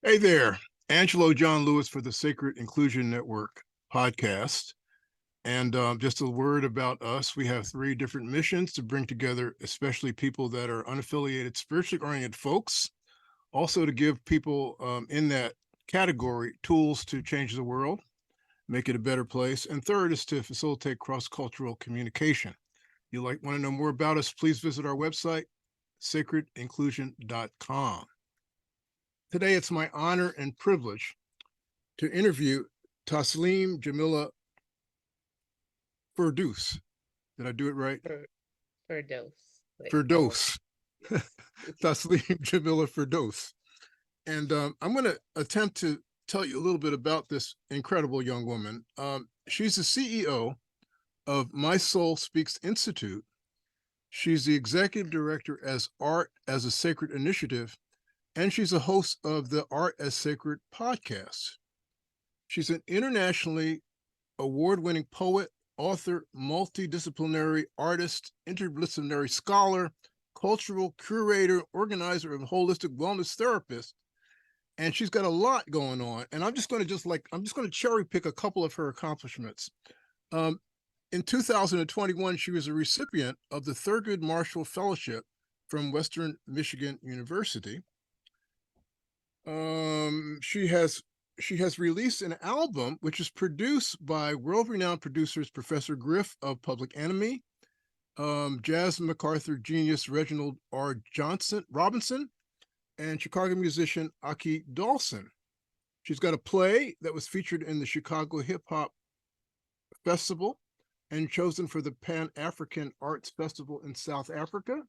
Hey there, Angelo John Lewis for the Sacred Inclusion Network podcast. And just a word about us. We have three different missions to bring together, especially people that are unaffiliated, spiritually oriented folks. Also, to give people in that category tools to change the world, make it a better place. And third is to facilitate cross cultural communication. You want to know more about us, please visit our website, sacredinclusion.com. Today, it's my honor and privilege to interview Tasleem Jamila Firdausee. Did I do it right? Firdausee. Firdausee. Tasleem Jamila Firdausee. And I'm going to attempt to tell you a little bit about this incredible young woman. She's the CEO of My Soul Speaks Institute. She's the executive director as Art as a Sacred Initiative, and she's a host of the Art as Sacred podcast. She's an internationally award-winning poet, author, multidisciplinary artist, interdisciplinary scholar, cultural curator, organizer, and holistic wellness therapist. And she's got a lot going on. And I'm just going to cherry pick a couple of her accomplishments. In 2021, she was a recipient of the Thurgood Marshall Fellowship from Western Michigan University. She has released an album which is produced by world-renowned producers Professor Griff of Public Enemy, Jazz MacArthur genius Reginald R. Robinson, and Chicago musician Aki Dawson. She's got a play that was featured in the Chicago Hip Hop Festival and chosen for the Pan-African Arts Festival in South Africa.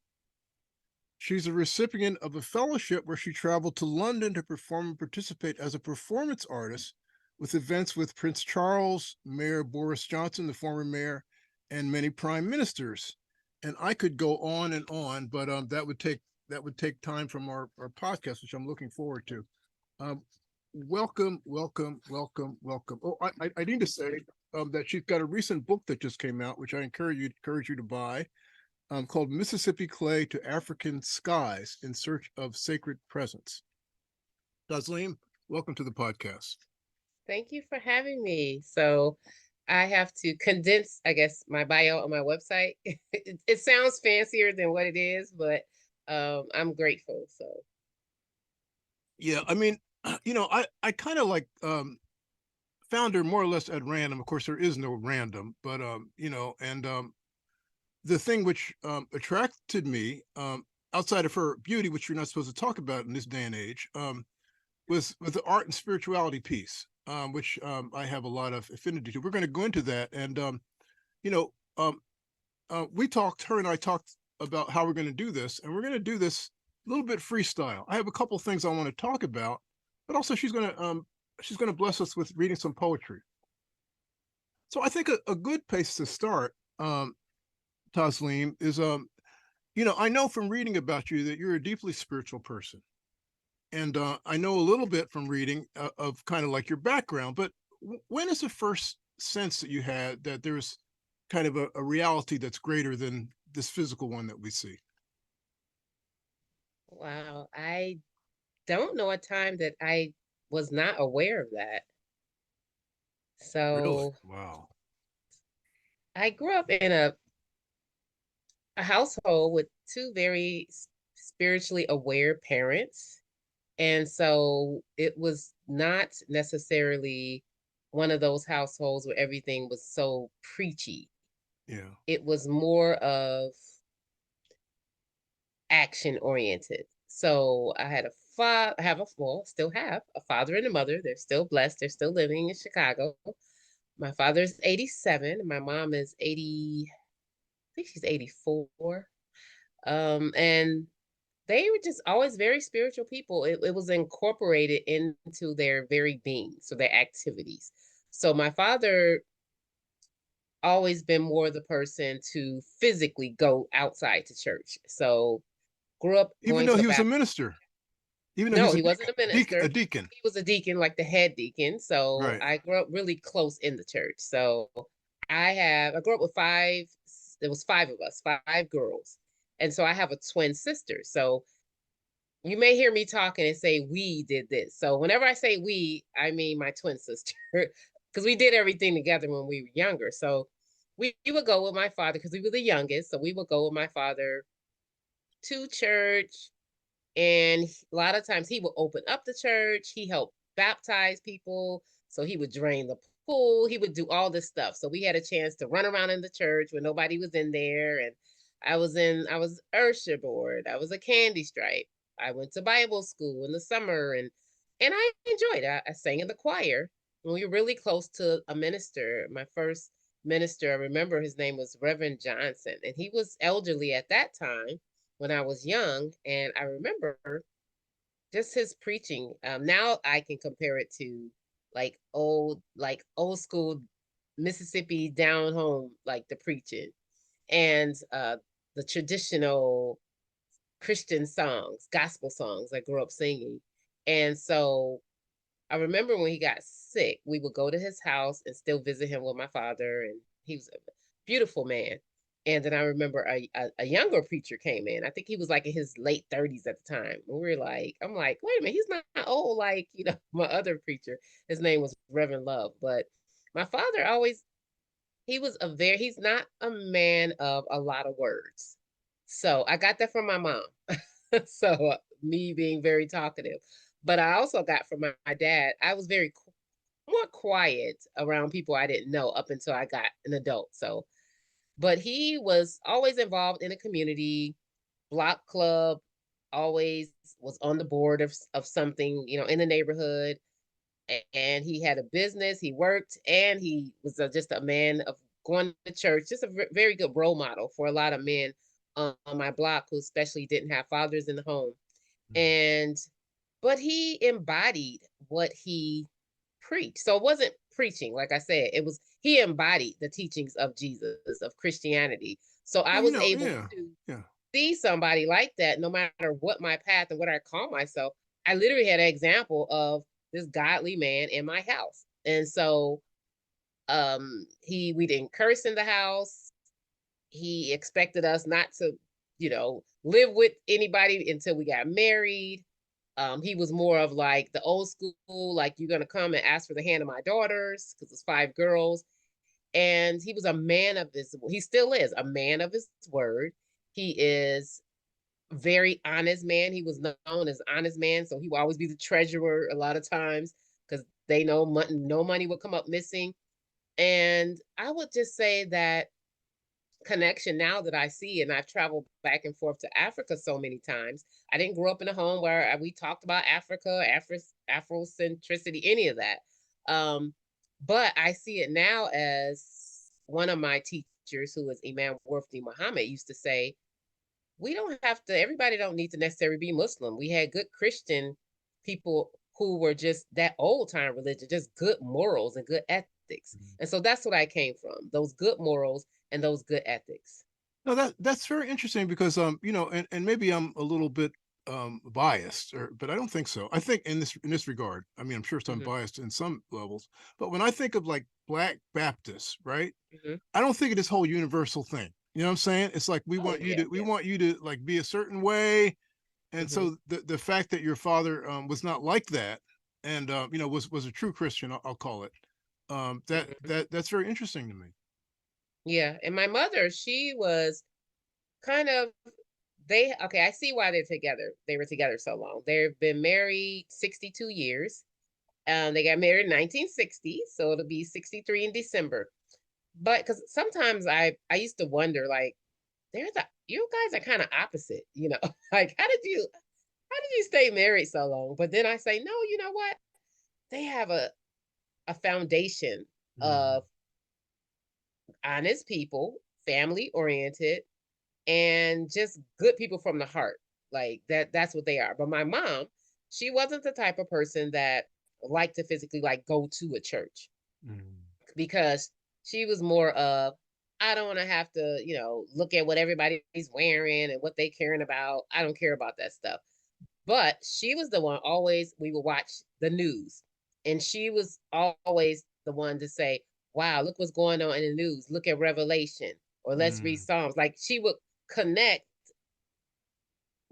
She's a recipient of a fellowship where she traveled to London to perform and participate as a performance artist with events with Prince Charles, Mayor Boris Johnson, the former mayor, and many prime ministers. And I could go on, but that would take time from our podcast, which I'm looking forward to. Welcome. Oh, I need to say that she's got a recent book that just came out, which I encourage you to buy. Called Mississippi Clay to African Skies in Search of Sacred Presence. Tasleem, welcome to the podcast. Thank you for having me. So I have to condense, I guess, my bio on my website. It sounds fancier than what it is, but I'm grateful. So yeah, I mean, I kind of found her more or less at random. Of course, there is no random, but the thing which attracted me, outside of her beauty, which you're not supposed to talk about in this day and age, was the art and spirituality piece, which I have a lot of affinity to. We're going to go into that, and you know, um, her and I talked about how we're going to do this, and we're going to do this a little bit freestyle. I have a couple of things I want to talk about, but also she's going to bless us with reading some poetry. So I think a good place to start, Tasleem, is I know from reading about you that you're a deeply spiritual person, and I know a little bit from reading of kind of like your background. But when is the first sense that you had that there's kind of a reality that's greater than this physical one that we see? wow, I don't know a time that I was not aware of that. Really? So Wow. I grew up in a household with two very spiritually aware parents. And so it was not necessarily one of those households where everything was so preachy. Yeah. It was more of action oriented. So I had a father, have a well, still have a father and a mother. They're still blessed. They're still living in Chicago. My father's 87. My mom is 80, I think she's 84. And they were just always very spiritual people. It was incorporated into their very being, so their activities. So my father always been more the person to physically go outside to church. So grew up Even going to though the he was a Baptist. minister, even though No, he's a he wasn't a minister. deacon. He was a deacon, like the head deacon. So Right. I grew up really close in the church. So I grew up with five, there was five of us, five girls. And so I have a twin sister. So you may hear me talking and say we did this. So whenever I say we, I mean my twin sister, because we did everything together when we were younger. So we would go with my father because we were the youngest. So we would go with my father to church, and a lot of times he would open up the church. He helped baptize people. So he would drain the pool. He would do all this stuff. So we had a chance to run around in the church when nobody was in there. And I was Ursha board. I was a candy stripe. I went to Bible school in the summer, and I enjoyed it. I sang in the choir. And we were really close to a minister. My first minister, I remember his name was Reverend Johnson, and he was elderly at that time when I was young. And I remember just his preaching. Now I can compare it to like old school Mississippi down home, like the preaching and the traditional Christian songs, gospel songs I grew up singing. And so I remember when he got sick, we would go to his house and still visit him with my father. And he was a beautiful man. And then I remember a younger preacher came in. I think he was like in his late 30s at the time. And we were like, I'm like, wait a minute, he's not old like, my other preacher. His name was Reverend Love. But my father always, he's not a man of a lot of words. So I got that from my mom. So me being very talkative. But I also got from my dad, I was very more quiet around people I didn't know up until I got an adult. So, but he was always involved in a community block club, always was on the board of something, in the neighborhood. And he had a business, he worked, and he was just a man of going to church, just a very good role model for a lot of men on my block who especially didn't have fathers in the home. Mhm. And but he embodied what he preached. So it wasn't preaching, like I said, it was he embodied the teachings of Jesus, of Christianity. So I Well, was able yeah, to yeah. see somebody like that, no matter what my path and what I call myself. I literally had an example of this godly man in my house. And so we didn't curse in the house. He expected us not to, live with anybody until we got married. He was more of like the old school, like you're gonna come and ask for the hand of my daughters, because it's 5 girls. And he was a man of his, he still is a man of his word. He is very honest man. He was known as honest man, so he would always be the treasurer a lot of times because they know no money would come up missing. And I would just say that connection now that I see, and I've traveled back and forth to Africa so many times. I didn't grow up in a home where we talked about Africa, Afrocentricity, any of that. Um, but I see it now as one of my teachers, who is Imam Worthy Muhammad, used to say, we don't have to, everybody don't need to necessarily be Muslim. We had good Christian people who were just that old time religion, just good morals and good ethics. Mhm. And so that's what I came from, those good morals and those good ethics. No, that's very interesting because and maybe I'm a little bit biased, but I don't think so. I think in this regard, I mean, I'm sure I'm Mm-hmm, biased in some levels, but when I think of like Black Baptists, right? mm-hmm. I don't think of this whole universal thing. You know what I'm saying? It's like Oh yeah, we yeah. want you to like be a certain way, and Mm-hmm, so the fact that your father was not like that, and was a true Christian, I'll call it. mm-hmm. That's very interesting to me. Yeah. And my mother, she was kind of okay, I see why they're together. They were together so long. They've been married 62 years. They got married in 1960, so it'll be 63 in December. But because sometimes I used to wonder, like, you guys are kind of opposite, like how did you stay married so long? But then I say, no, you know what? They have a foundation Mm. of honest people, family oriented, and just good people from the heart. Like that's what they are. But my mom, she wasn't the type of person that liked to physically like go to a church, Mm. because she was more of, I don't want to have to, look at what everybody's wearing and what they caring about. I don't care about that stuff. But she was the one, always we would watch the news, and she was always the one to say, wow, look what's going on in the news. Look at Revelation, or let's read Mm. Psalms. Like she would connect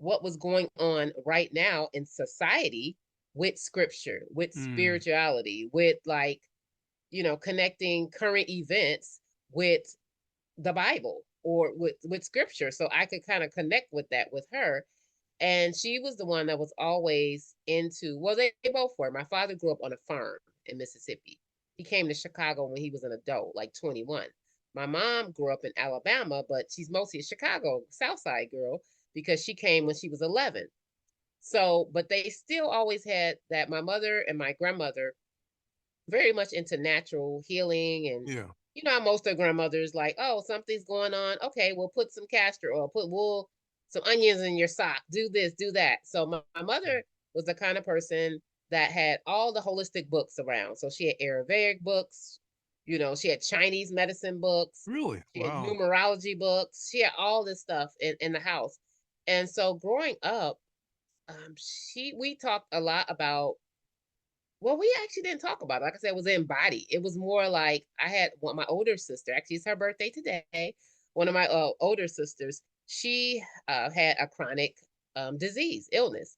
what was going on right now in society with scripture, with Mm. spirituality, with like, connecting current events with the Bible or with scripture. So I could kind of connect with that with her. And she was the one that was always into, well, they both were. My father grew up on a farm in Mississippi. He came to Chicago when he was an adult, like 21. My mom grew up in Alabama, but she's mostly a Chicago South Side girl because she came when she was 11. So, but they still always had that. My mother and my grandmother very much into natural healing, and Yeah. most of grandmothers like, oh, something's going on, okay, we'll put some castor oil, put wool, some onions in your sock, do this, do that. So my mother was the kind of person that had all the holistic books around. So she had Ayurvedic books, she had Chinese medicine books, Really? she had Wow. numerology books, she had all this stuff in the house. And so growing up, we talked a lot about, well, we actually didn't talk about it. Like I said, it was embodied. It was more like I had my older sister. Actually, it's her birthday today. One of my older sisters, she had a chronic disease, illness.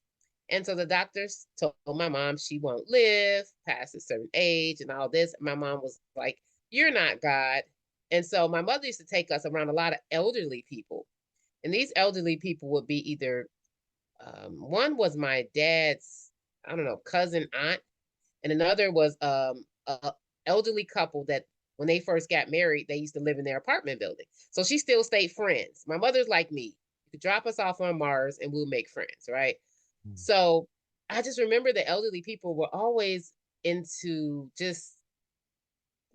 And so the doctors told my mom she won't live past a certain age and all this. My mom was like, "You're not God." And so my mother used to take us around a lot of elderly people. And these elderly people would be either, one was my dad's, I don't know, cousin, aunt, and another was a elderly couple that when they first got married, they used to live in their apartment building. So she still stayed friends. My mother's like me. You could drop us off on Mars and we'll make friends, right? Mm. So I just remember the elderly people were always into just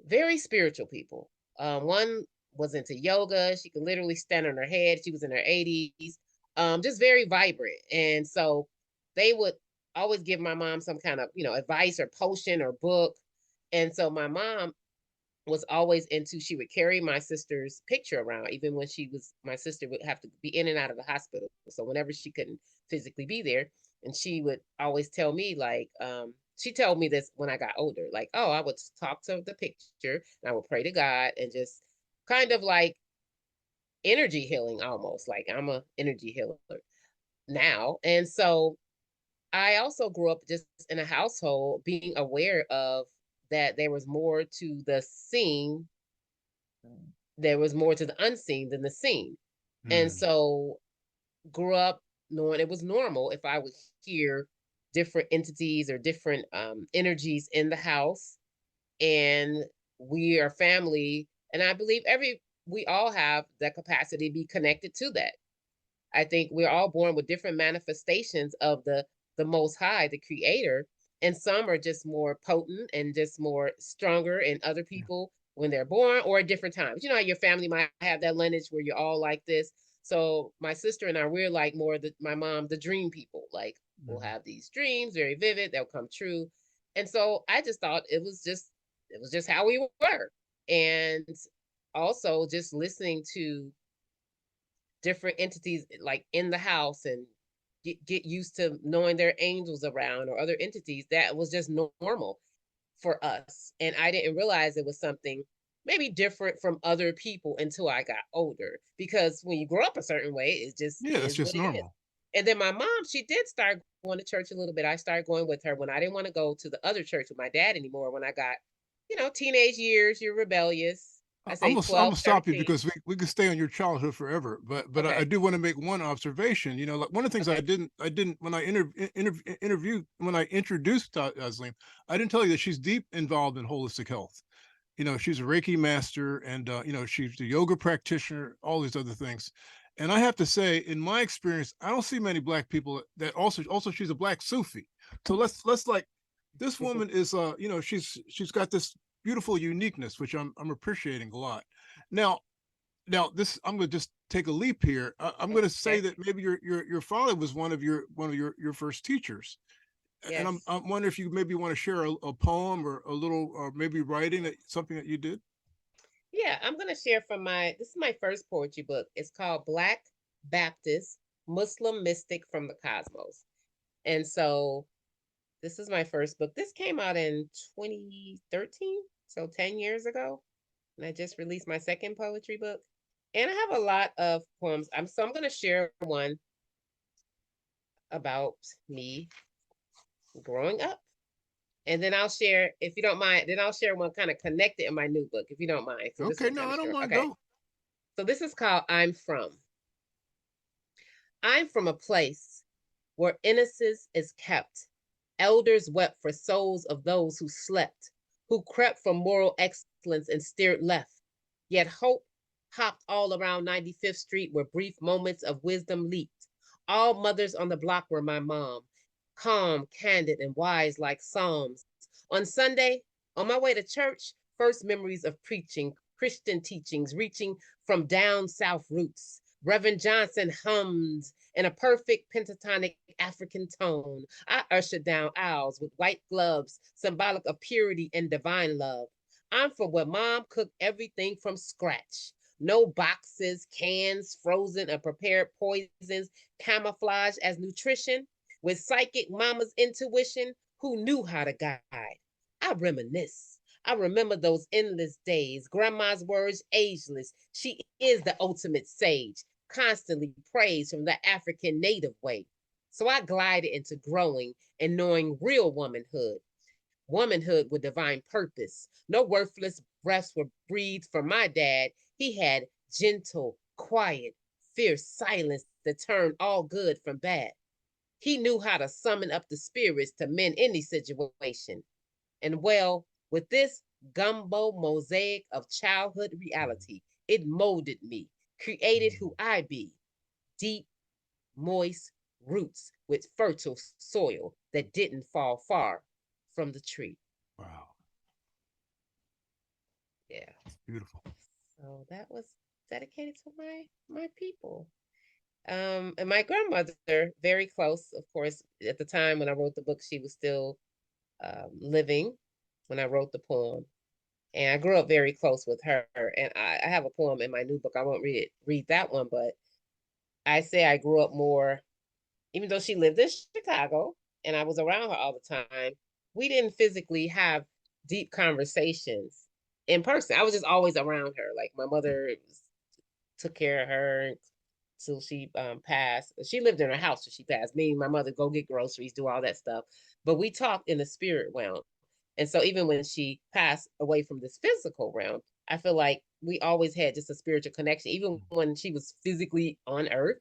very spiritual people. One was into yoga. She could literally stand on her head. She was in her 80s, just very vibrant. And so they would always give my mom some kind of, advice or potion or book. And so my mom was always into, she would carry my sister's picture around, even when my sister would have to be in and out of the hospital. So whenever she couldn't physically be there, and she would always tell me, like, she told me this when I got older, like, oh, I would talk to the picture and I would pray to God and just kind of like energy healing almost. Like I'm a energy healer now. And so I also grew up just in a household being aware of that there was more to the seen, there was more to the unseen than the seen. And Mm. so grew up knowing it was normal if I would hear different entities or different energies in the house. And we are family. And I believe we all have the capacity to be connected to that. I think we're all born with different manifestations of the most high, the creator. And some are just more potent and just more stronger in other Yeah. people when they're born or at different times. You know how your family might have that lineage where you're all like this. So my sister and I, we're like more my mom, the dream people. Like we'll Mm. have these dreams, very vivid, they'll come true. And so I just thought it was just how we were. And also just listening to different entities like in the house and get used to knowing there are angels around or other entities, that was just normal for us. And I didn't realize it was something maybe different from other people until I got older, because when you grow up a certain way, it just Yeah, that's is just what it is. normal. And then my mom, she did start going to church a little bit. I started going with her when I didn't want to go to the other church with my dad anymore. When I got, teenage years, you're rebellious. I I'm say I'm 12, gonna stop you 13. because we could stay on your childhood forever. But I Okay. do want to make one observation. You know, like one of the things Okay. I didn't when I interviewed when I introduced Tasleem, I didn't tell you that she's deep involved in holistic health. You know, she's a Reiki master, and you know, she's a yoga practitioner, all these other things. And I have to say, in my experience, I don't see many black people that also she's a black Sufi. So let's like this woman is you know, she's got this beautiful uniqueness, which I'm appreciating a lot. Now, this I'm going to just take a leap here. I'm going to say Okay. that maybe your father was one of your first teachers, and Yes. I'm wondering if you maybe want to share a poem or a little or maybe writing that something that you did. Yeah, I'm going to share from this is my first poetry book. It's called Black Baptist Muslim Mystic from the Cosmos. And so this is my first book. This came out in 2013, so 10 years ago. And I just released my second poetry book. And I have a lot of poems. I'm going to share one about me growing up. And then I'll share, if you don't mind, then I'll share one kind of connected in my new book, if you don't mind. So this Okay, one no, kind I of don't short. mind. Okay. Go. So this is called I'm From. I'm from a place where innocence is kept. Elders wept for souls of those who slept, who crept from moral excellence and steered left. Yet hope hopped all around 95th Street where brief moments of wisdom leaped. All mothers on the block were my mom, calm, candid, and wise like Psalms. On Sunday, on my way to church, first memories of preaching, Christian teachings reaching from down south roots. Reverend Johnson hummed in a perfect pentatonic African tone. I ushered down aisles with white gloves, symbolic of purity and divine love. I'm from where mom cooked everything from scratch. No boxes, cans, frozen or prepared poisons, camouflage as nutrition. With psychic mama's intuition, who knew how to guide. I reminisce. I remember those endless days. Grandma's words ageless. She is the ultimate sage, constantly praised from the African native way. So I glided into growing and knowing real womanhood, womanhood with divine purpose. No worthless breaths were breathed from my dad. He had gentle, quiet, fierce silence that turned all good from bad. He knew how to summon up the spirits to mend any situation. And well, with this gumbo mosaic of childhood reality, it molded me, created who I be. Deep, moist roots with fertile soil that didn't fall far from the tree. Wow, Yeah. it's beautiful. So that was dedicated to my people. And my grandmother, very close, of course. At the time when I wrote the book, she was still living when I wrote the poem. And I grew up very close with her. And I have a poem in my new book. I won't read that one, but I say I grew up more, even though she lived in Chicago and I was around her all the time, we didn't physically have deep conversations in person. I was just always around her. Like my mother took care of her till she passed. She lived in her house till she passed. Me and my mother go get groceries, do all that stuff. But we talked in the spirit realm. And so even when she passed away from this physical realm, I feel like we always had just a spiritual connection. Even when she was physically on earth,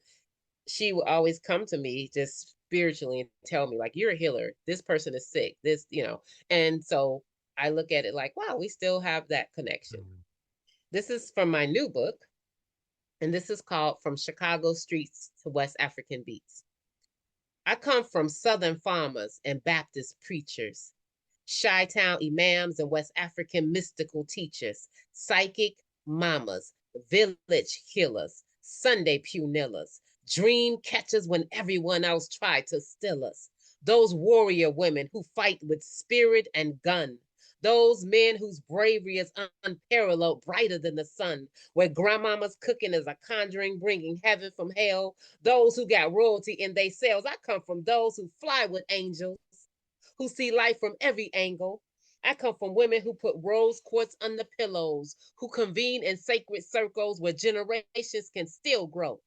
she would always come to me just spiritually and tell me, like, you're a healer. This person is sick. This. And so I look at it like, wow, we still have that connection. Mm. This is from my new book, and this is called From Chicago Streets to West African Beats. I come from Southern farmers and Baptist preachers, Chi-town imams and West African mystical teachers, psychic mamas, village healers, Sunday punillas, dream catchers when everyone else tried to still us. Those warrior women who fight with spirit and gun. Those men whose bravery is unparalleled, brighter than the sun, where grandmama's cooking is a conjuring, bringing heaven from hell. Those who got royalty in their cells. I come from those who fly with angels, who see life from every angle. I come from women who put rose quartz under pillows, who convene in sacred circles where generations can still grow.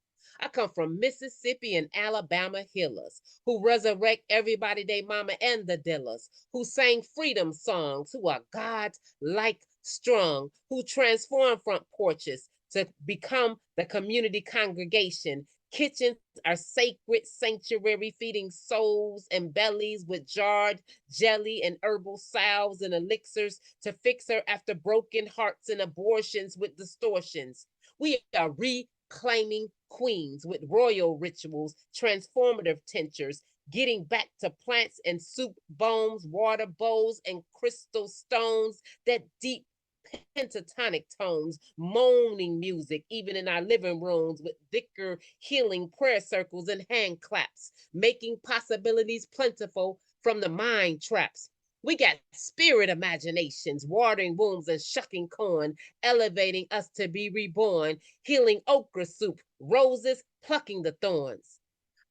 I come from Mississippi and Alabama healers who resurrect everybody they mama and the dillers, who sang freedom songs, who are God like strong, who transform front porches to become the community congregation. Kitchens are sacred sanctuary, feeding souls and bellies with jarred jelly and herbal salves and elixirs to fix her after broken hearts and abortions with distortions. We are reclaiming queens with royal rituals, transformative tinctures, getting back to plants and soup bones, water bowls, and crystal stones, that deep pentatonic tones, moaning music, even in our living rooms with thicker healing prayer circles and hand claps, making possibilities plentiful from the mind traps. We got spirit imaginations, watering wombs and shucking corn, elevating us to be reborn, healing okra soup, roses plucking the thorns.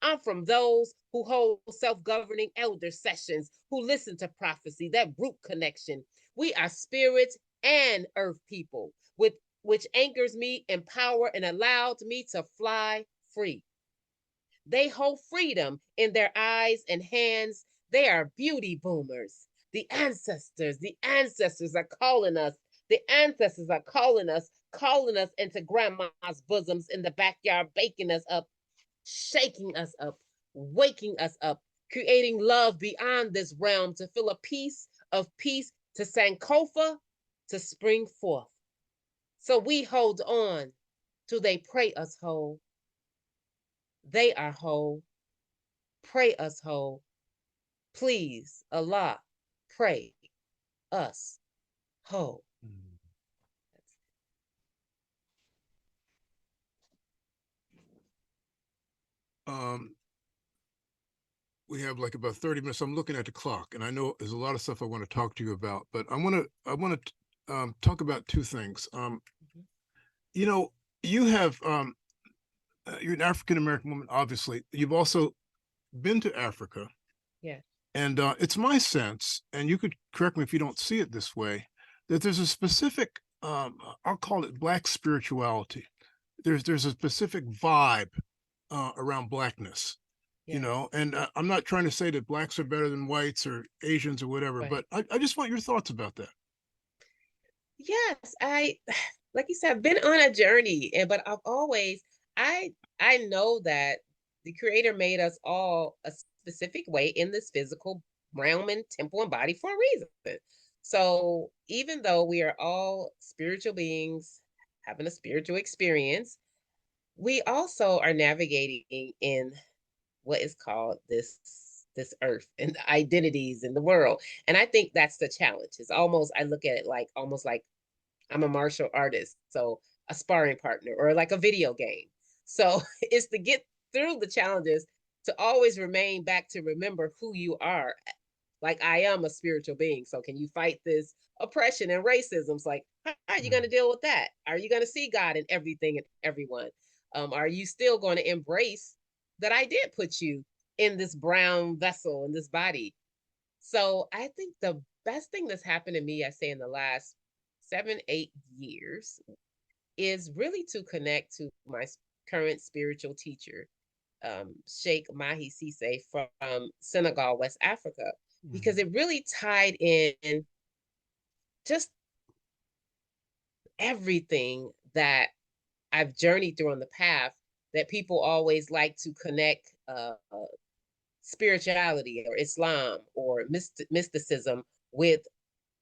I'm from those who hold self governing elder sessions, who listen to prophecy, that root connection. We are spirits and earth people, with which anchors me in power and allowed me to fly free. They hold freedom in their eyes and hands. They are beauty boomers. The ancestors are calling us. The ancestors are calling us into grandma's bosoms in the backyard, baking us up, shaking us up, waking us up, creating love beyond this realm to feel a piece of peace, to Sankofa, to spring forth. So we hold on till they pray us whole. They are whole. Pray us whole. Please, Allah, pray us whole. Um, we have like about 30 minutes. I'm looking at the clock, and I know there's a lot of stuff I want to talk to you about, but I want to talk about two things. You know, you have you're an African American woman, obviously. You've also been to Africa. Yeah. And it's my sense, and you could correct me if you don't see it this way, that there's a specific, I'll call it Black spirituality. There's a specific vibe around Blackness, you Yes. know. And I'm not trying to say that Blacks are better than whites or Asians or whatever, Right. but I just want your thoughts about that. Yes, I like you said, I've been on a journey, and but I've always I know that the creator made us all a specific way in this physical realm and temple and body for a reason. So even though we are all spiritual beings having a spiritual experience, we also are navigating in what is called this earth and the identities in the world. And I think that's the challenge. It's almost, I look at it like almost like I'm a martial artist, so a sparring partner or like a video game. So it's to get through the challenges, to always remain back to remember who you are. Like, I am a spiritual being. So can you fight this oppression and racism? It's like, how are you going to deal with that? Are you going to see God in everything and everyone? Are you still going to embrace that I did put you in this brown vessel, in this body? So I think the best thing that's happened to me, I say in the last 7, 8 years, is really to connect to my current spiritual teacher, Sheikh Mahi Sise from Senegal, West Africa, because it really tied in just everything that I've journeyed through on the path, that people always like to connect spirituality or Islam or mysticism with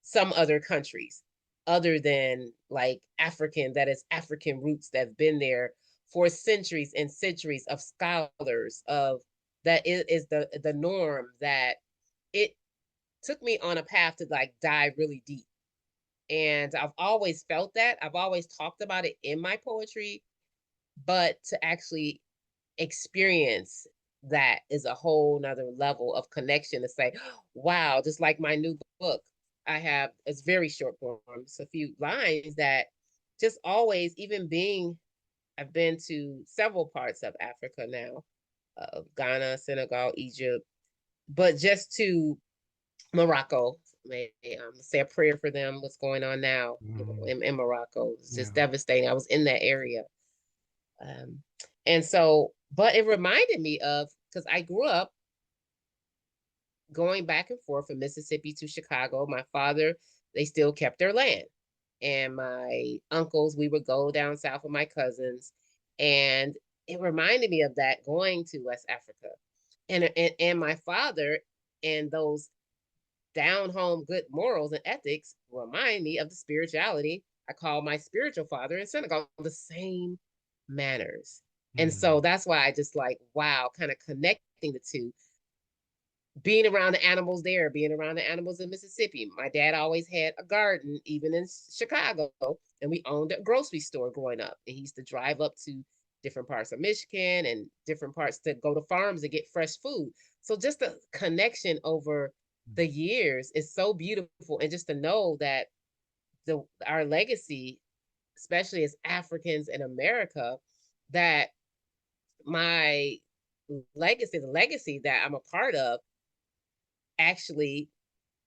some other countries other than like African, that is African roots that have been there for centuries and centuries of scholars of that is the norm, that it took me on a path to like dive really deep. And I've always felt that. I've always talked about it in my poetry, but to actually experience that is a whole nother level of connection, to say, wow, just like my new book, I have, it's very short form, it's a few lines that just always, even being, I've been to several parts of Africa now, Ghana, Senegal, Egypt, but just to Morocco, may say a prayer for them, what's going on now, in Morocco. It's just devastating. I was in that area. Um, and so, but it reminded me of, because I grew up going back and forth from Mississippi to Chicago. My father, they still kept their land. And my uncles, we would go down south with my cousins. And it reminded me of that, going to West Africa. And my father and those down home good morals and ethics remind me of the spirituality I call my spiritual father in Senegal, the same manners. And so that's why I just like, wow, kind of connecting the two, being around the animals there, being around the animals in Mississippi. My dad always had a garden, even in Chicago, and we owned a grocery store growing up. And he used to drive up to different parts of Michigan and different parts to go to farms to get fresh food. So just the connection over the years is so beautiful. And just to know that our legacy, especially as Africans in America, that my legacy, the legacy that I'm a part of, actually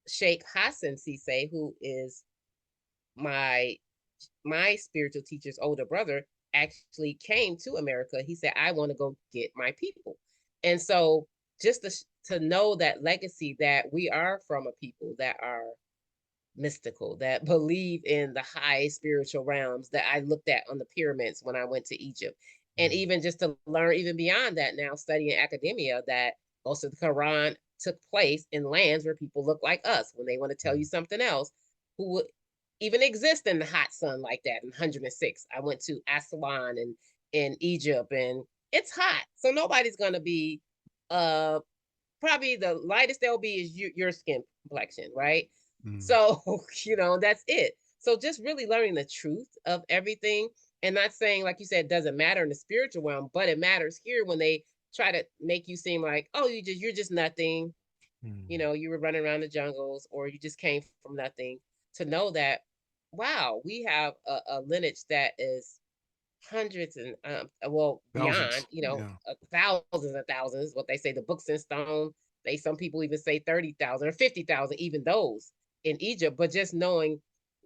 Sheikh Hassan Sise, who is my spiritual teacher's older brother, actually came to America, he said, I want to go get my people. And so just to know that legacy, that we are from a people that are mystical, that believe in the high spiritual realms that I looked at on the pyramids when I went to Egypt. And even just to learn, even beyond that, now studying academia, that most of the Quran took place in lands where people look like us. When they want to tell you something else, who would even exist in the hot sun like that in 106. I went to Aswan and in Egypt, and it's hot. So nobody's going to be, probably the lightest they'll be is your skin complexion, right? So, that's it. So just really learning the truth of everything, and not saying, like you said, it doesn't matter in the spiritual realm, but it matters here when they try to make you seem like, oh, you're just nothing. You were running around the jungles, or you just came from nothing. To know that, wow, we have a lineage that is hundreds and well beyond, Thousands. Yeah. thousands and thousands. What they say, the books in stone. Some people even say 30,000 or 50,000, even those in Egypt. But just knowing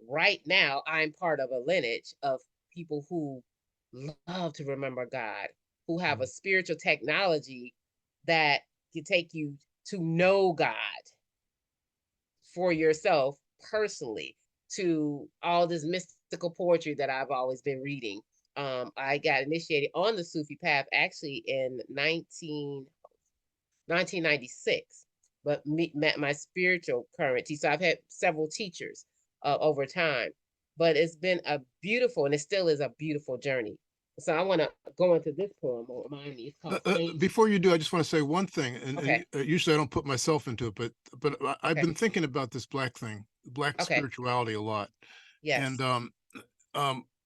right now, I'm part of a lineage of people who love to remember God, who have a spiritual technology that can take you to know God for yourself personally, to all this mystical poetry that I've always been reading. I got initiated on the Sufi path actually in 1996, but met my spiritual current teacher. So I've had several teachers over time, but it's been a beautiful, and it still is a beautiful journey. So I want to go into this poem. Remind me, it's called Saint. Before you do, I just want to say one thing, and Okay. usually I don't put myself into it, but I've Okay. been thinking about this black thing, black Okay. spirituality a lot, and Yes.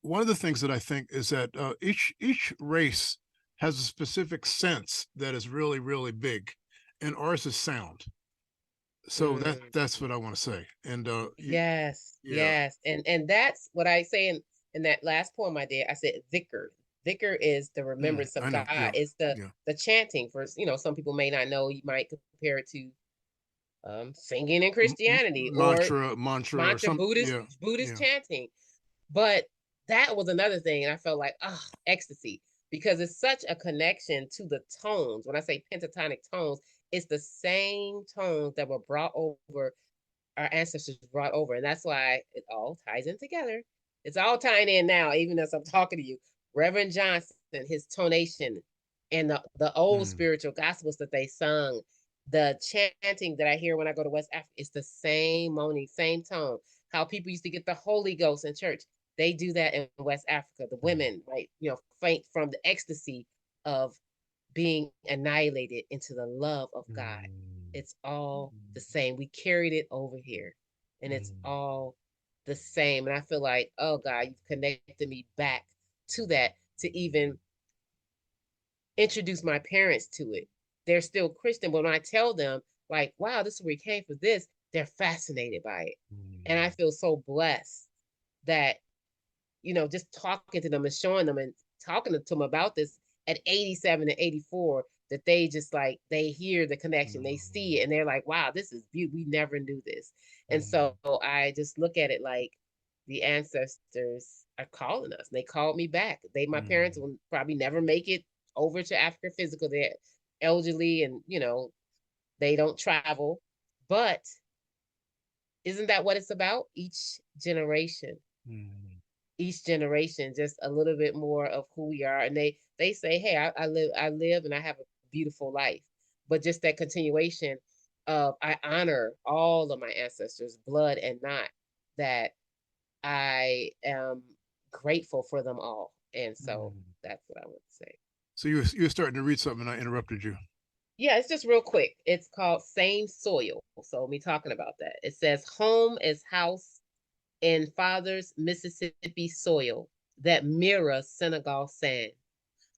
one of the things that I think is that each race has a specific sense that is really really big, and ours is sound. So Mm. that's what I want to say, and Yes, yeah, yes. And that's what I say in that last poem I did. I said dhikr. Dhikr is the remembrance of I know, God. yeah, It's the yeah, the chanting. For some people may not know, you might compare it to singing in Christianity, or mantra or mantra, some, Buddhist yeah, Buddhist yeah. chanting. But that was another thing, and I felt like, ecstasy, because it's such a connection to the tones. When I say pentatonic tones, it's the same tones that were brought over, our ancestors brought over. And that's why it all ties in together. It's all tying in now, even as I'm talking to you. Reverend Johnson, his tonation, and the old Mm, spiritual gospels that they sung, the chanting that I hear when I go to West Africa, it's the same moaning, same tone. How people used to get the Holy Ghost in church, they do that in West Africa. The women, right, faint from the ecstasy of being annihilated into the love of God. It's all the same. We carried it over here, and it's all the same. And I feel like, oh God, you've connected me back to that, to even introduce my parents to it. They're still Christian, but when I tell them, like, wow, this is where we came for this, they're fascinated by it. And I feel so blessed that, just talking to them and showing them and talking to them about this at 87 and 84, that they just like, they hear the connection, they see it, and they're like, wow, this is beautiful. We never knew this. And so I just look at it like the ancestors are calling us. They called me back. My parents will probably never make it over to Africa physical. They're elderly, and they don't travel. But isn't that what it's about? Each generation just a little bit more of who we are, and they say, hey, I live and I have a beautiful life. But just that continuation of, I honor all of my ancestors, blood and not, that I am grateful for them all. And so that's what I want to say. So you were starting to read something, and I interrupted you. Yeah, it's just real quick. It's called Same Soil. So me talking about that, it says, home is house in father's Mississippi soil that mirror Senegal sand.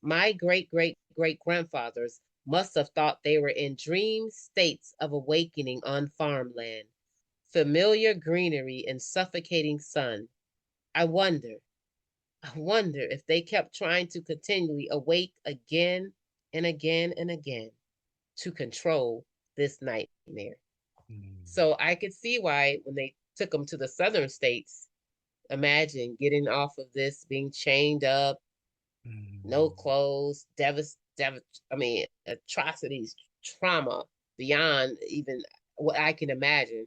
My great great great grandfathers must have thought they were in dream states of awakening on farmland, familiar greenery and suffocating sun. I wonder, I wonder if they kept trying to continually awake again and again and again to control this nightmare. So I could see why when they took them to the southern states, imagine getting off of this, being chained up. no clothes, I mean, atrocities, trauma beyond even what I can imagine.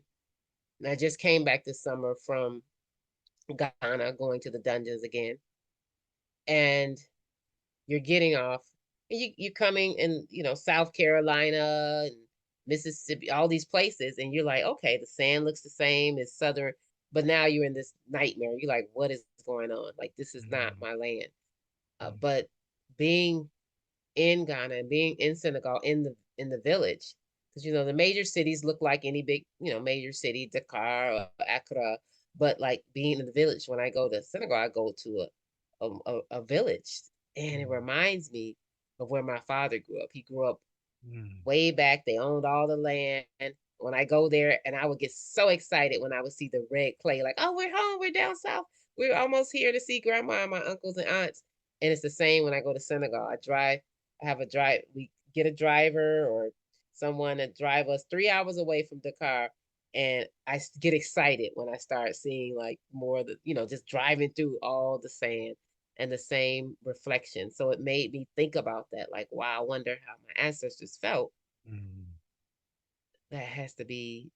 And I just came back this summer from Ghana, going to the dungeons again, and you're getting off, and you're coming in, South Carolina and Mississippi, all these places, and you're like, okay, the sand looks the same, it's southern, but now you're in this nightmare. You're like, what is going on? Like, this is not my land. But being in Ghana and being in Senegal, in the village, because the major cities look like any big major city, Dakar or Accra, but like being in the village. When I go to Senegal, I go to a village, and it reminds me of where my father grew up. He grew up way back. They owned all the land. When I go there, and I would get so excited when I would see the red clay, like, oh, we're home, we're down south, we're almost here to see grandma and my uncles and aunts. And it's the same when I go to Senegal. I have a drive, we get a driver or someone to drive us 3 hours away from Dakar. And I get excited when I start seeing like more of the, just driving through all the sand and the same reflection. So it made me think about that. Like, wow, I wonder how my ancestors felt. That has to be,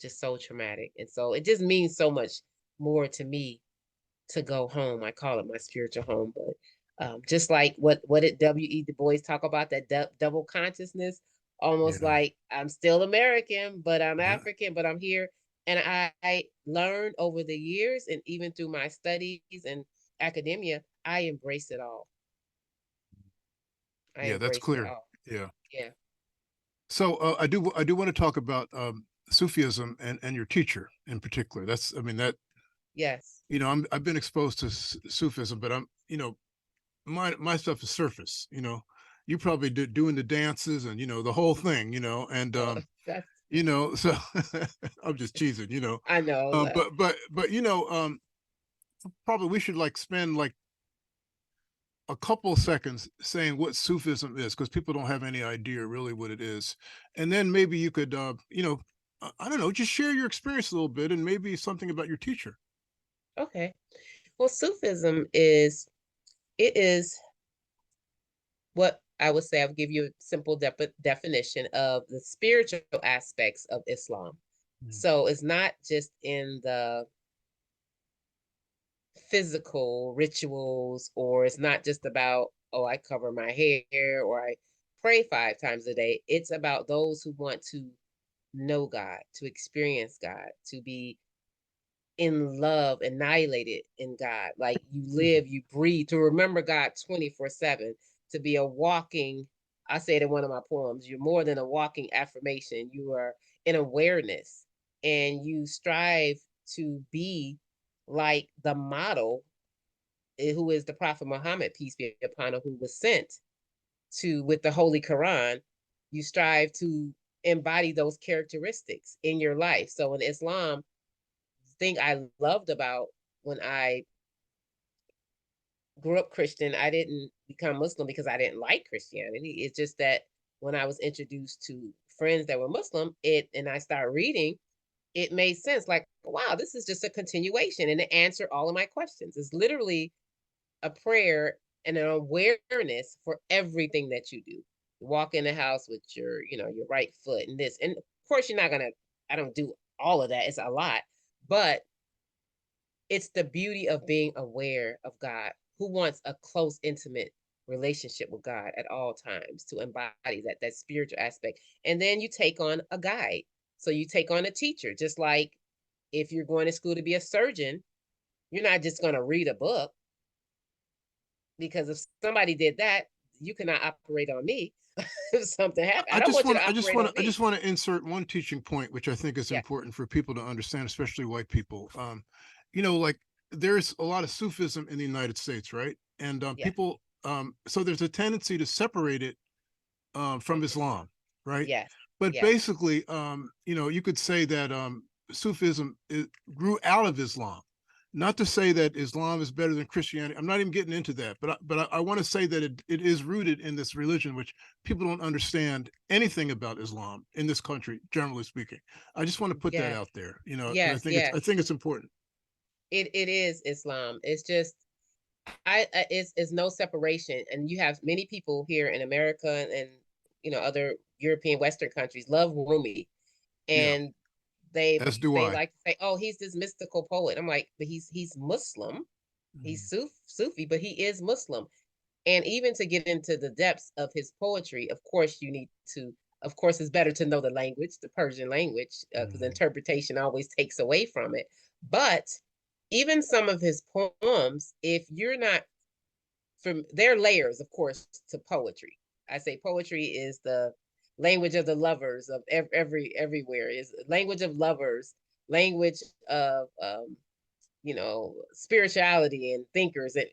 just so traumatic. And so it just means so much more to me to go home. I call it my spiritual home. But just like what did W.E. Du Bois talk about, that double consciousness, almost Yeah. like I'm still American, but I'm Yeah. African, but I'm here. And I learned over the years, and even through my studies and academia, I embrace it all. I Yeah, that's embrace it clear. all. Yeah. Yeah. So I do want to talk about Sufism and your teacher in particular. That's I mean that Yes. I've been exposed to Sufism, but I'm my stuff is surface. You probably doing the dances and the whole thing. And Oh, that's so I'm just teasing. I know. But probably we should like spend like a couple seconds saying what Sufism is, because people don't have any idea really what it is. And then maybe you could, I don't know, just share your experience a little bit and maybe something about your teacher. Okay. Well, Sufism is what I would say. I'll give you a simple definition of the spiritual aspects of Islam. Mm. So it's not just in the physical rituals, or it's not just about, oh, I cover my hair or I pray 5 times a day. It's about those who want to know God, to experience God, to be in love, annihilated in God. Like you live, you breathe, to remember God 24/7, to be a walking, I say it in one of my poems, you're more than a walking affirmation. You are in awareness, and you strive to be like the model, who is the Prophet Mohammed, peace be upon him, who was sent to with the Holy Quran. You strive to embody those characteristics in your life. So in Islam, thing I loved about when I grew up Christian, I didn't become Muslim because I didn't like Christianity. It's just that when I was introduced to friends that were Muslim, and I started reading, it made sense. Like, wow, this is just a continuation, and it answered all of my questions. It's literally a prayer and an awareness for everything that you do. You walk in the house with your right foot and this. And of course, you're not gonna, I don't do all of that. It's a lot, but it's the beauty of being aware of God. Who wants a close, intimate relationship with God at all times, to embody that spiritual aspect? And then you take on a guide. So you take on a teacher, just like if you're going to school to be a surgeon, you're not just going to read a book, because if somebody did that, you cannot operate on me. If something happened, I don't want you to operate on I just me. want to insert one teaching point, which I think is Yeah, important for people to understand, especially white people. Like there's a lot of Sufism in the United States, right? And yeah, so there's a tendency to separate it from from Islam. Islam, right? Yes, But yes, basically, you could say that Sufism grew out of Islam. Not to say that Islam is better than Christianity. I'm not even getting into that, but I want to say that it is rooted in this religion, which people don't understand anything about Islam in this country, generally speaking. I just want to put that yes, out there, because yes, I yes. think it's important. It is Islam. It's just It's no separation, and you have many people here in America and other European Western countries love Rumi, Yeah, and they as do they I. like to say, "Oh, he's this mystical poet." I'm like, but he's Muslim, he's Mhm. Sufi, but he is Muslim. And even to get into the depths of his poetry, of course, you need to, of course, it's better to know the language, the Persian language, because Mhm. interpretation always takes away from it. But even some of his poems, if you're not from, there are layers, of course, to poetry. I say poetry is the language of the lovers of everywhere, is language of lovers, language of spirituality and thinkers and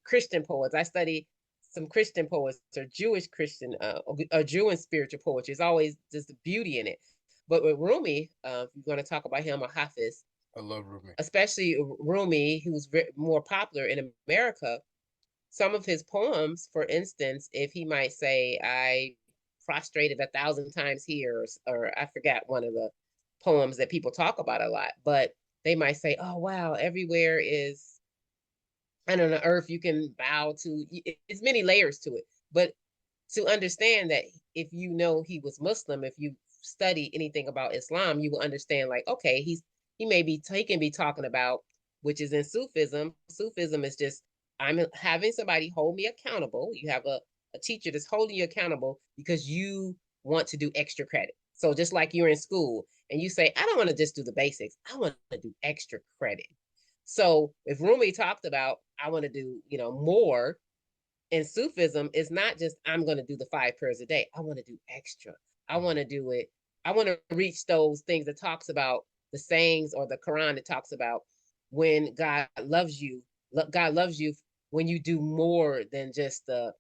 Christian poets. I study some Christian poets or Jewish Christian or Jewish spiritual poetry. It's always just the beauty in it. But with Rumi, if you're going to talk about him or Hafiz, I love Rumi. especially Rumi, who's more popular in America, some of his poems, for instance, if he might say, I prostrated 1,000 times here, or I forgot one of the poems that people talk about a lot, but they might say, oh, wow, everywhere is, and on the earth you can bow to, it's many layers to it. But to understand that, if you know he was Muslim, if you study anything about Islam, you will understand, like, okay, he can be talking about, which is in Sufism. Sufism is just, I'm having somebody hold me accountable. You have a teacher that's holding you accountable because you want to do extra credit. So just like you're in school and you say, I don't want to just do the basics, I want to do extra credit. So if Rumi talked about, I want to do, more, in Sufism, it's not just I'm going to do the 5 prayers a day. I want to do extra. I want to do it. I want to reach those things that talks about the sayings, or the Quran that talks about when God loves you. God loves you when you do more than just the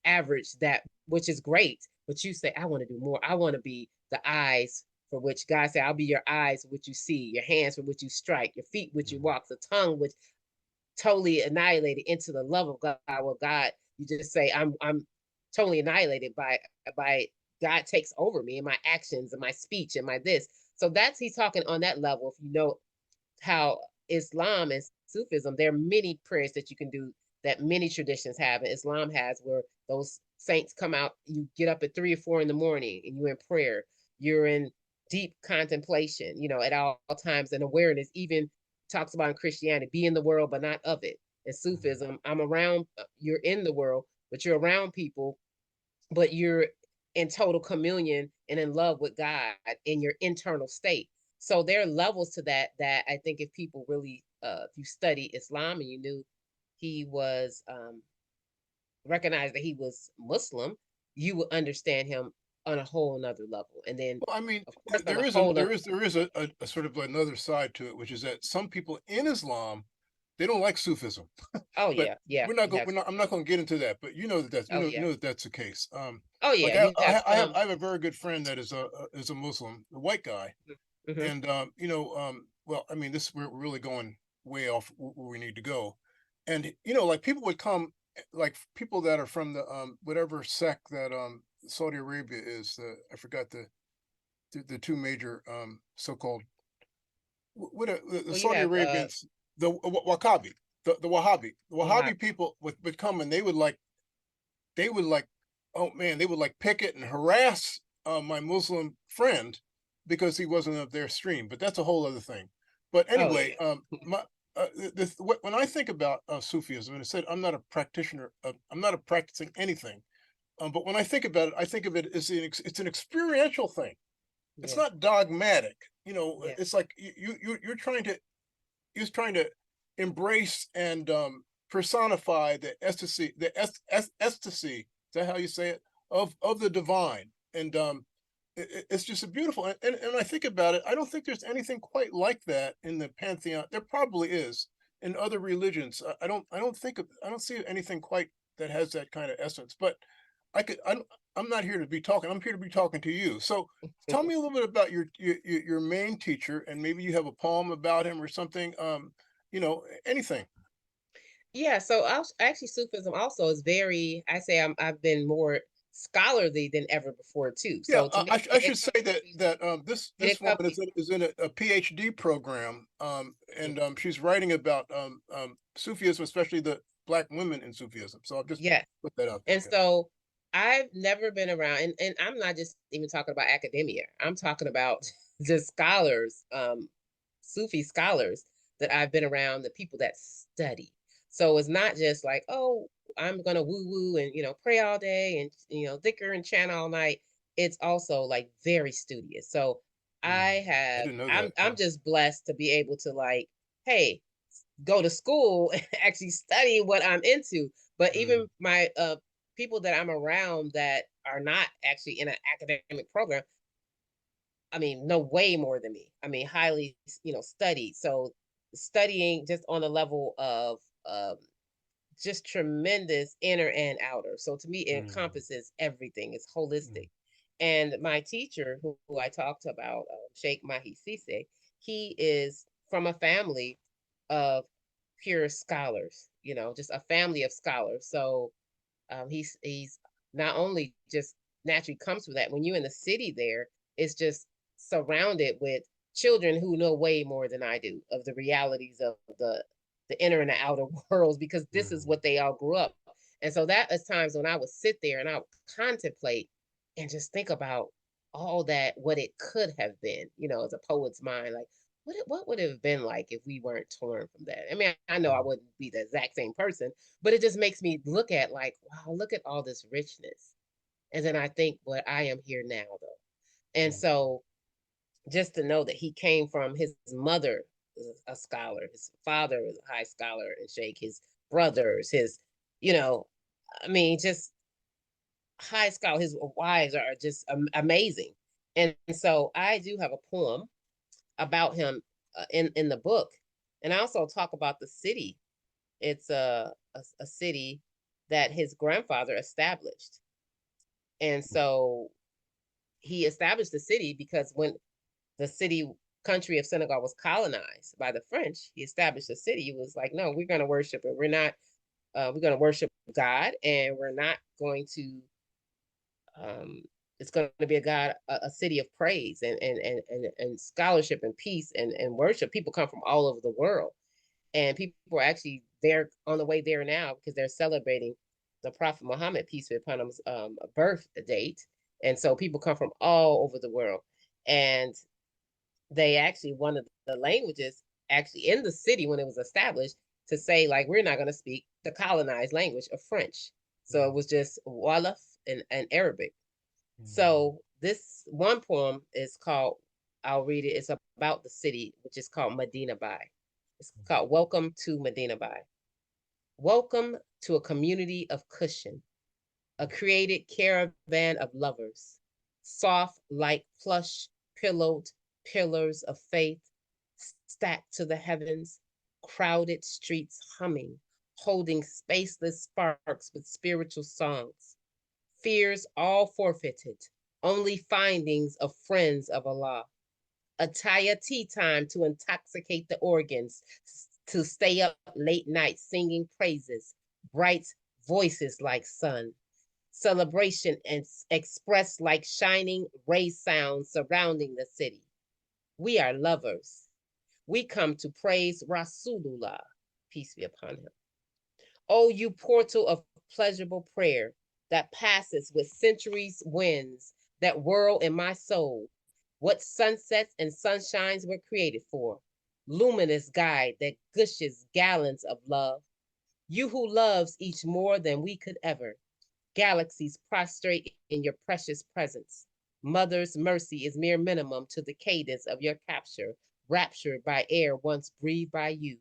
average, that which is great. But you say, I want to do more. I want to be the eyes for which God said, I'll be your eyes for which you see, your hands for which you strike, your feet which you Mhm. walk, the tongue which totally annihilated into the love of God. Well, God, you just say, I'm totally annihilated by God takes over me and my actions and my speech and my this. So that's, he's talking on that level. If you know how Islam and Sufism, there are many prayers that you can do that many traditions have, and Islam has, where those saints come out, you get up at 3 or 4 in the morning and you're in prayer, you're in deep contemplation, at all times, and awareness. Even talks about in Christianity, be in the world but not of it. In Mhm. Sufism, I'm around, you're in the world, but you're around people, but you're in total communion and in love with God in your internal state. So there are levels to that I think if people really, if you study Islam and you knew he was, recognized that he was Muslim, you would understand him on a whole another level. And then, Well, I mean, of course, on there a is an whole, there is a sort of another side to it, which is that some people in Islam, they don't like Sufism. oh But yeah, yeah, you have, I'm not going to get into that. But oh yeah, that that's the case. oh yeah, Like you have some. I have a very good friend that is a Muslim, a white guy, Mm-hmm. and well, I mean, this we're really going way off where we need to go, and like people would come, like people that are from the whatever sect that Saudi Arabia is. I forgot the two major so-called what are, the Well, you Saudi have Arabians, the Wahhabi, the Wahab. Wahhabi people would come and they would like, oh man, they would like picket and harass my Muslim friend because he wasn't of their stream. But that's a whole other thing. But Oh anyway, yeah, my when I think about Sufism, and I said I'm not a practitioner, I'm not a practicing anything. But when I think about it, I think of it as it's an experiential thing. It's yeah, not dogmatic. yeah, It's like you're trying to embrace and personify the ecstasy, ecstasy. Is that how you say it? Of the divine, and it's just a beautiful. And I think about it, I don't think there's anything quite like that in the pantheon. There probably is in other religions. I don't see anything quite that has that kind of essence. But I could. I'm not here to be talking. I'm here to be talking to you. So tell me a little bit about your main teacher, and maybe you have a poem about him or something. Anything. yeah. So actually, Sufism also is very. I say I've been more scholarly than ever before too. Yeah, So to me, I should say that this it woman helped me. is in a PhD program, and she's writing about Sufism, especially the Black women in Sufism. So I'll just Yeah. put that out there. And so I've never been around, and I'm not just even talking about academia. I'm talking about just scholars, Sufi scholars that I've been around, the people that study. So it's not just like, oh, I'm gonna woo woo and pray all day and dhikr and chant all night. It's also like very studious. So Mm. I didn't know that. I'm Yeah. just blessed to be able to like, hey, go to school and actually study what I'm into. But Mm. even my people that I'm around that are not actually in an academic program, I mean, know way more than me. I mean, highly, studied. So studying just on a level of just tremendous inner and outer. So to me, it Mm. encompasses everything. It's Mm. holistic. And my teacher, who I talked about, Sheikh Mahi Sise, he is from a family of pure scholars. Just a family of scholars. So he's not only just naturally comes from that. When you're in the city, there, it's just surrounded with children who know way more than I do of the realities of the inner and the outer worlds, because this is Mm. what they all grew up. And so that is times when I would sit there and I would contemplate and just think about all that, what it could have been, as a poet's mind, like what would it have been like if we weren't torn from that? I mean, I know I Mm. wouldn't be the exact same person, but it just makes me look at like, wow, look at all this richness. And then I think, what I am here now though. And Mm. so just to know that he came from his mother is a scholar, his father is a high scholar and Sheikh, his brothers, his, you know, I mean, just high scholar, his wives are just amazing. And so I do have a poem about him in the book. And I also talk about the city. It's a city that his grandfather established. And so he established the city because when the city country of Senegal was colonized by the French, he established a city. He was like, no, we're going to worship it. We're not, we're going to worship God, and we're not going to, um, it's going to be a God, a city of praise and scholarship and peace and worship. People come from all over the world. And people are actually there on the way there now because they're celebrating the Prophet Mohammed, peace be upon him's birth date. And so people come from all over the world. And they actually, one of the languages actually in the city when it was established, to say, like, we're not going to speak the colonized language of French. So it Mm. was just Wolof and Arabic. Mm. So this one poem is called, I'll read it. It's about the city, which is called Medina Bay. It's called Welcome to Medina Bay. Welcome to a community of cushion, a created caravan of lovers, soft like plush pillowed pillars of faith, stacked to the heavens, crowded streets humming, holding spaceless sparks with spiritual songs, fears all forfeited, only findings of friends of Allah. A Taya tea time to intoxicate the organs, to stay up late night singing praises, bright voices like sun, celebration and expressed like shining ray sounds surrounding the city. We are lovers. We come to praise Rasulullah, peace be upon him. Oh, you portal of pleasurable prayer that passes with centuries winds that whirl in my soul. What sunsets and sunshines were created for. Luminous guide that gushes gallons of love. You who loves each more than we could ever. Galaxies prostrate in your precious presence. Mother's mercy is mere minimum to the cadence of your capture, raptured by air once breathed by you.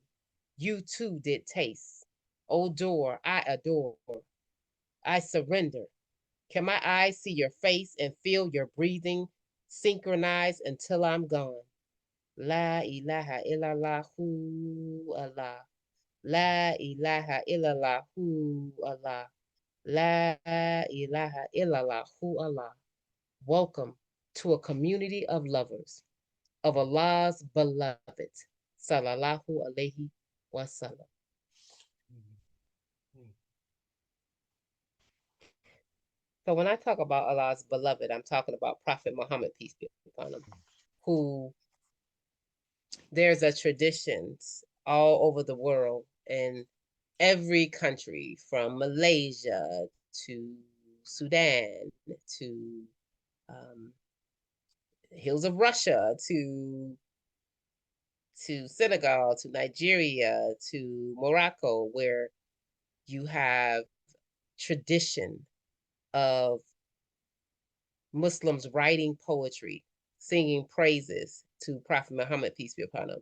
You too did taste. O door, I adore. I surrender. Can my eyes see your face and feel your breathing synchronized until I'm gone? La ilaha illallahu Allah. La ilaha illallahu Allah. La ilaha illallahu Allah. Welcome to a community of lovers, of Allah's beloved. Sallallahu alayhi wasallam. Mm. Mm. So when I talk about Allah's beloved, I'm talking about Prophet Muhammad, peace be upon him, who there's a traditions all over the world in every country from Malaysia to Sudan to um, hills of Russia to Senegal to Nigeria to Morocco, where you have tradition of Muslims writing poetry, singing praises to Prophet Muhammad, peace be upon him.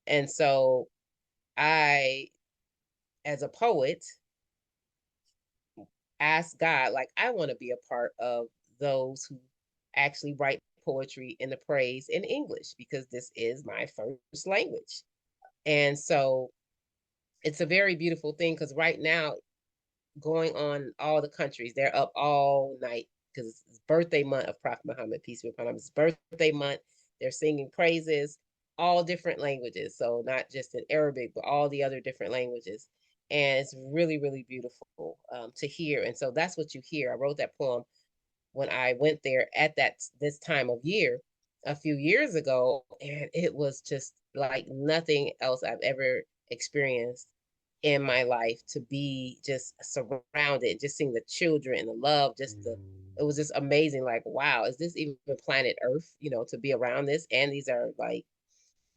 And so I, as a poet, asked God, like, I want to be a part of those who actually write poetry in the praise in English because this is my first language. And so it's a very beautiful thing because right now, going on all the countries, they're up all night because it's birthday month of Prophet Muhammad, peace be upon him. It's birthday month. They're singing praises, all different languages. So not just in Arabic, but all the other different languages. And it's really, really beautiful to hear. And so that's what you hear. I wrote that poem when I went there at this time of year a few years ago, and it was just like nothing else I've ever experienced in my life, to be just surrounded, just seeing the children and the love, just the it was just amazing. Like, wow, is this even planet Earth? To be around this, and these are like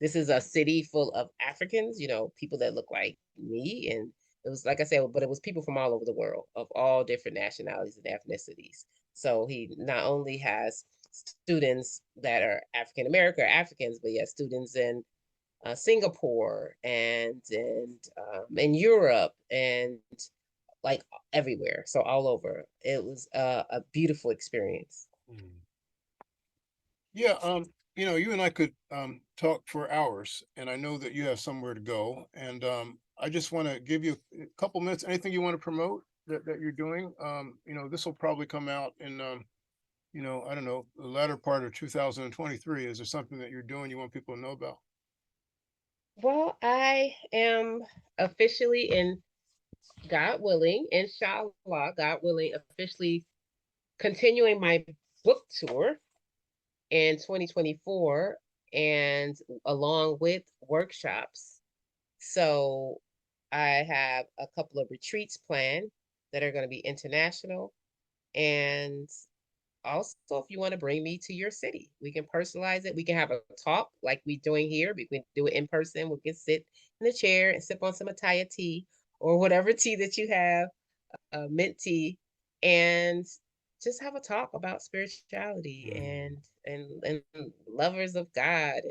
this is a city full of Africans, people that look like me. And it was like I said, but it was people from all over the world of all different nationalities and ethnicities. So he not only has students that are African American or Africans, but he has students in Singapore and in Europe and like everywhere. So all over. It was a beautiful experience. Mm. Yeah, you and I could talk for hours, and I know that you have somewhere to go. And I just want to give you a couple minutes. Anything you want to promote that you're doing? This will probably come out in I don't know, the latter part of 2023. Is there something that you're doing you want people to know about? Well, I am officially in God willing, inshallah, God willing, officially continuing my book tour in 2024 and along with workshops. So I have a couple of retreats planned that are going to be international. And also, if you want to bring me to your city, we can personalize it. We can have a talk like we're doing here. We can do it in person. We can sit in a chair and sip on some Ataya tea or whatever tea that you have, mint tea, and just have a talk about spirituality Mm. and lovers of God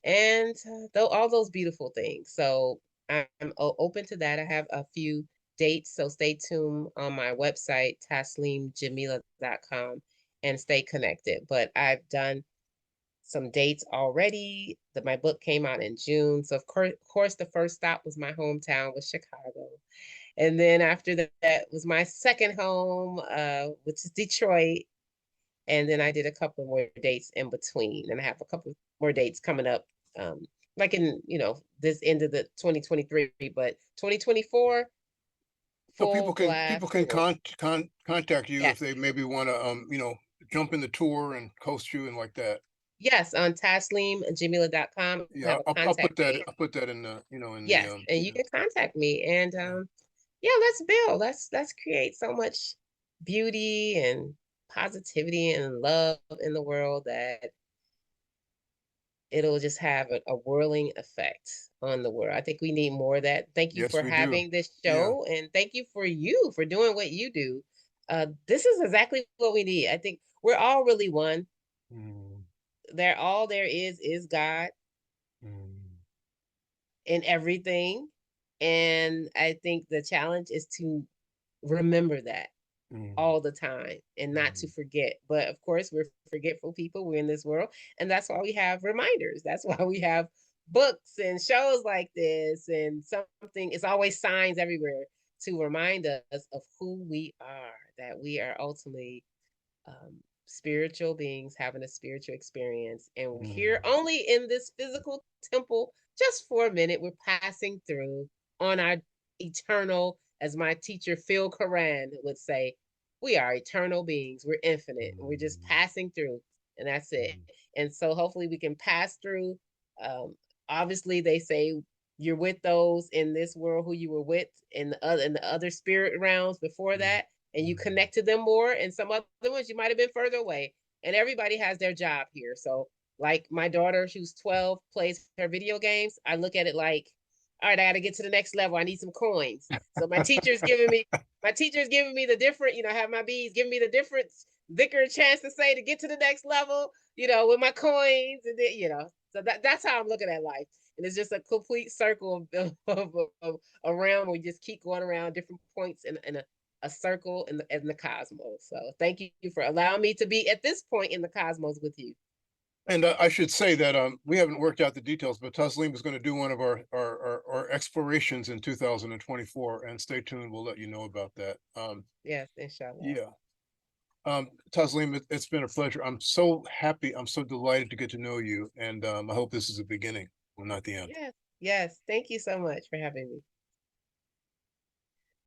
and though all those beautiful things. So I'm open to that. I have a few dates, so stay tuned on my website, tasleemjamila.com, and stay connected. But I've done some dates already. My book came out in June. So of course, the first stop was my hometown, was Chicago. And then after that was my second home, which is Detroit. And then I did a couple more dates in between, and I have a couple more dates coming up, um, like in this end of the 2023, but 2024 So full people blast can tour. contact you if Yes, they maybe want to jump in the tour and coast you and like that. yes, on tasleemjamila.com, I Yeah, have a I'll put contact that page. I'll put that in the in the Yes, and you can contact me, and yeah. yeah, let's build. Let's create so much beauty and positivity and love in the world that it'll just have a whirling effect on the world. I think we need more of that. Thank you Yes, for we do. having this Yeah. show, and thank you for doing what you do. This is exactly what we need. I think we're all really one. Mm, All there is God mm, in everything. And I think the challenge is to remember that mm, all the time and not to mm, forget. But of course, we're forgetful people. We're in this world. And that's why we have reminders. That's why we have books and shows like this and something. It's always signs everywhere to remind us of who we are, that we are ultimately spiritual beings having a spiritual experience. And we're here mm. only in this physical temple just for a minute. We're passing through on our eternal, as my teacher Phil Koran would say, we are eternal beings. We're infinite. We're just passing through, and that's it. And so hopefully we can pass through. Um, Obviously, they say you're with those in this world who you were with in the other spirit realms before that, and you connect to them more. And some other ones you might have been further away. And everybody has their job here. So, like my daughter, who's 12, plays her video games. I look at it like, all right, I got to get to the next level. I need some coins. So my teacher's giving me the different, I have my bees giving me the different vicar chance to say to get to the next level, with my coins, and then, so that's how I'm looking at life. And it's just a complete circle of a realm where we just keep going around different points in a circle in the cosmos. So thank you for allowing me to be at this point in the cosmos with you. And I should say that we haven't worked out the details, but Tasleem is going to do one of our explorations in 2024, and stay tuned. We'll let you know about that. Yes, inshallah. Yeah. Tasleem, it's been a pleasure. I'm so happy. I'm so delighted to get to know you, and I hope this is the beginning, well, not the end. Yes, yes. Thank you so much for having me.